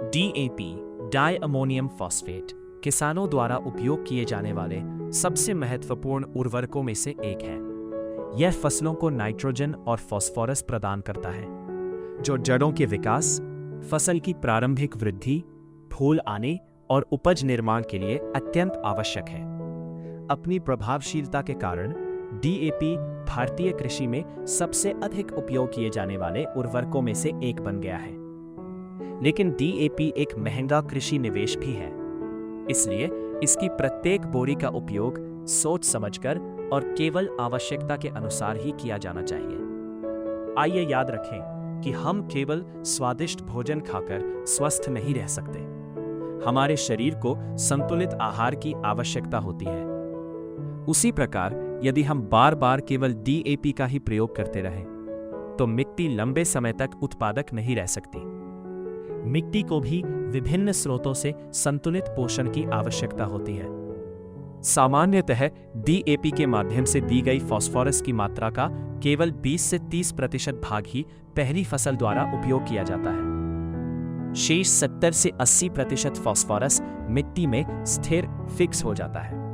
DAP di ammonium phosphate किसानों द्वारा उपयोग किए जाने वाले सबसे महत्वपूर्ण उर्वरकों में से एक है। यह फसलों को नाइट्रोजन और फास्फोरस प्रदान करता है, जो जड़ों के विकास, फसल की प्रारंभिक वृद्धि, फूल आने और उपज निर्माण के लिए अत्यंत आवश्यक है। अपनी प्रभावशीलता के कारण डीएपी भारतीय कृषि में सबसे अधिक उपयोग किए जाने वाले उर्वरकों में से एक बन गया है। लेकिन डीएपी एक महंगा कृषि निवेश भी है, इसलिए इसकी प्रत्येक बोरी का उपयोग सोच समझकर और केवल आवश्यकता के अनुसार ही किया जाना चाहिए। आइए याद रखें कि हम केवल स्वादिष्ट भोजन खाकर स्वस्थ नहीं रह सकते। हमारे शरीर को संतुलित आहार की आवश्यकता होती है। उसी प्रकार यदि हम बार बार केवल डीएपी का ही प्रयोग करते रहें, तो मिट्टी लंबे समय तक उत्पादक नहीं रह सकती। मिट्टी को भी विभिन्न स्रोतों से संतुलित पोषण की आवश्यकता होती है। सामान्यतः डीएपी के माध्यम से दी गई फास्फोरस की मात्रा का केवल 20 से 30% भाग ही पहली फसल द्वारा उपयोग किया जाता है। शेष 70 से 80% फास्फोरस मिट्टी में स्थिर फिक्स हो जाता है।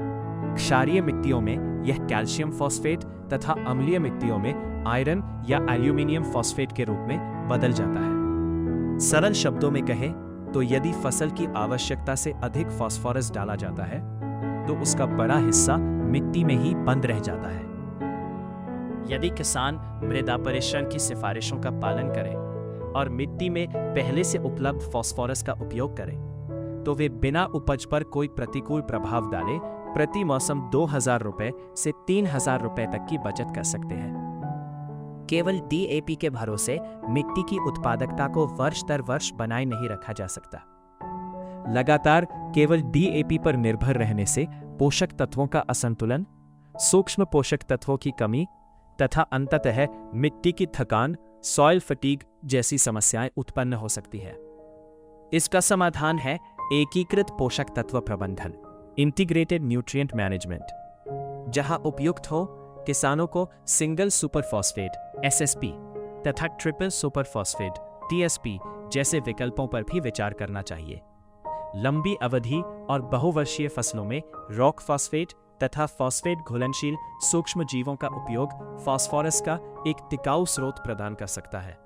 क्षारीय मिट्टियों में यह कैल्शियम फॉस्फेट तथा अम्लीय मिट्टियों में आयरन या एल्यूमिनियम फॉस्फेट के रूप में बदल जाता है। सरल शब्दों में कहें तो यदि फसल की आवश्यकता से अधिक फास्फोरस डाला जाता है, तो उसका बड़ा हिस्सा मिट्टी में ही बंद रह जाता है। यदि किसान मृदा परीक्षण की सिफारिशों का पालन करें और मिट्टी में पहले से उपलब्ध फास्फोरस का उपयोग करें, तो वे बिना उपज पर कोई प्रतिकूल प्रभाव डाले प्रति मौसम 2,000 रुपए से 3,000 रुपए तक की बचत कर सकते हैं। केवल डीएपी के भरोसे मिट्टी की उत्पादकता को वर्ष दर वर्ष बनाए नहीं रखा जा सकता। लगातार केवल डीएपी पर निर्भर रहने से पोषक तत्वों का असंतुलन, सूक्ष्म पोषक तत्वों की कमी तथा अंततः मिट्टी की थकान, सॉइल फटीग जैसी समस्याएं उत्पन्न हो सकती है। इसका समाधान है एकीकृत पोषक तत्व प्रबंधन, इंटीग्रेटेड न्यूट्रिएंट मैनेजमेंट, जहां उपयुक्त हो किसानों को सिंगल सुपर फॉस्फेट एसएसपी तथा ट्रिपल सुपर फॉस्फेट टीएसपी जैसे विकल्पों पर भी विचार करना चाहिए। लंबी अवधि और बहुवर्षीय फसलों में रॉक फॉस्फेट तथा फॉस्फेट घुलनशील सूक्ष्म जीवों का उपयोग फास्फोरस का एक टिकाऊ स्रोत प्रदान कर सकता है।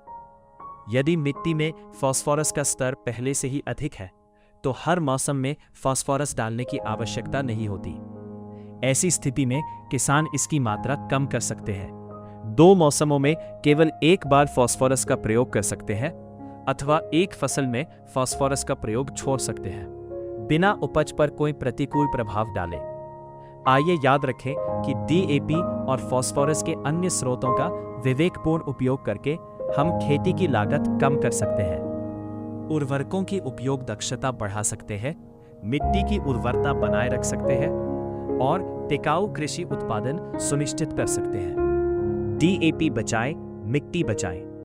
यदि मिट्टी में फास्फोरस का स्तर पहले से ही अधिक है, तो हर मौसम में फास्फोरस डालने की आवश्यकता नहीं होती। ऐसी स्थिति में किसान इसकी मात्रा कम कर सकते हैं। 2 मौसमों में केवल एक बार फास्फोरस का प्रयोग कर सकते हैं अथवा एक फसल में फास्फोरस का प्रयोग छोड़ सकते हैं, बिना उपज पर कोई प्रतिकूल प्रभाव डाले। आइए याद रखें कि डीएपी और फास्फोरस के अन्य स्रोतों का विवेकपूर्ण उपयोग करके हम खेती की लागत कम कर सकते हैं, उर्वरकों की उपयोग दक्षता बढ़ा सकते हैं, मिट्टी की उर्वरता बनाए रख सकते हैं और टिकाऊ कृषि उत्पादन सुनिश्चित कर सकते हैं। डीएपी बचाएं, मिट्टी बचाएं।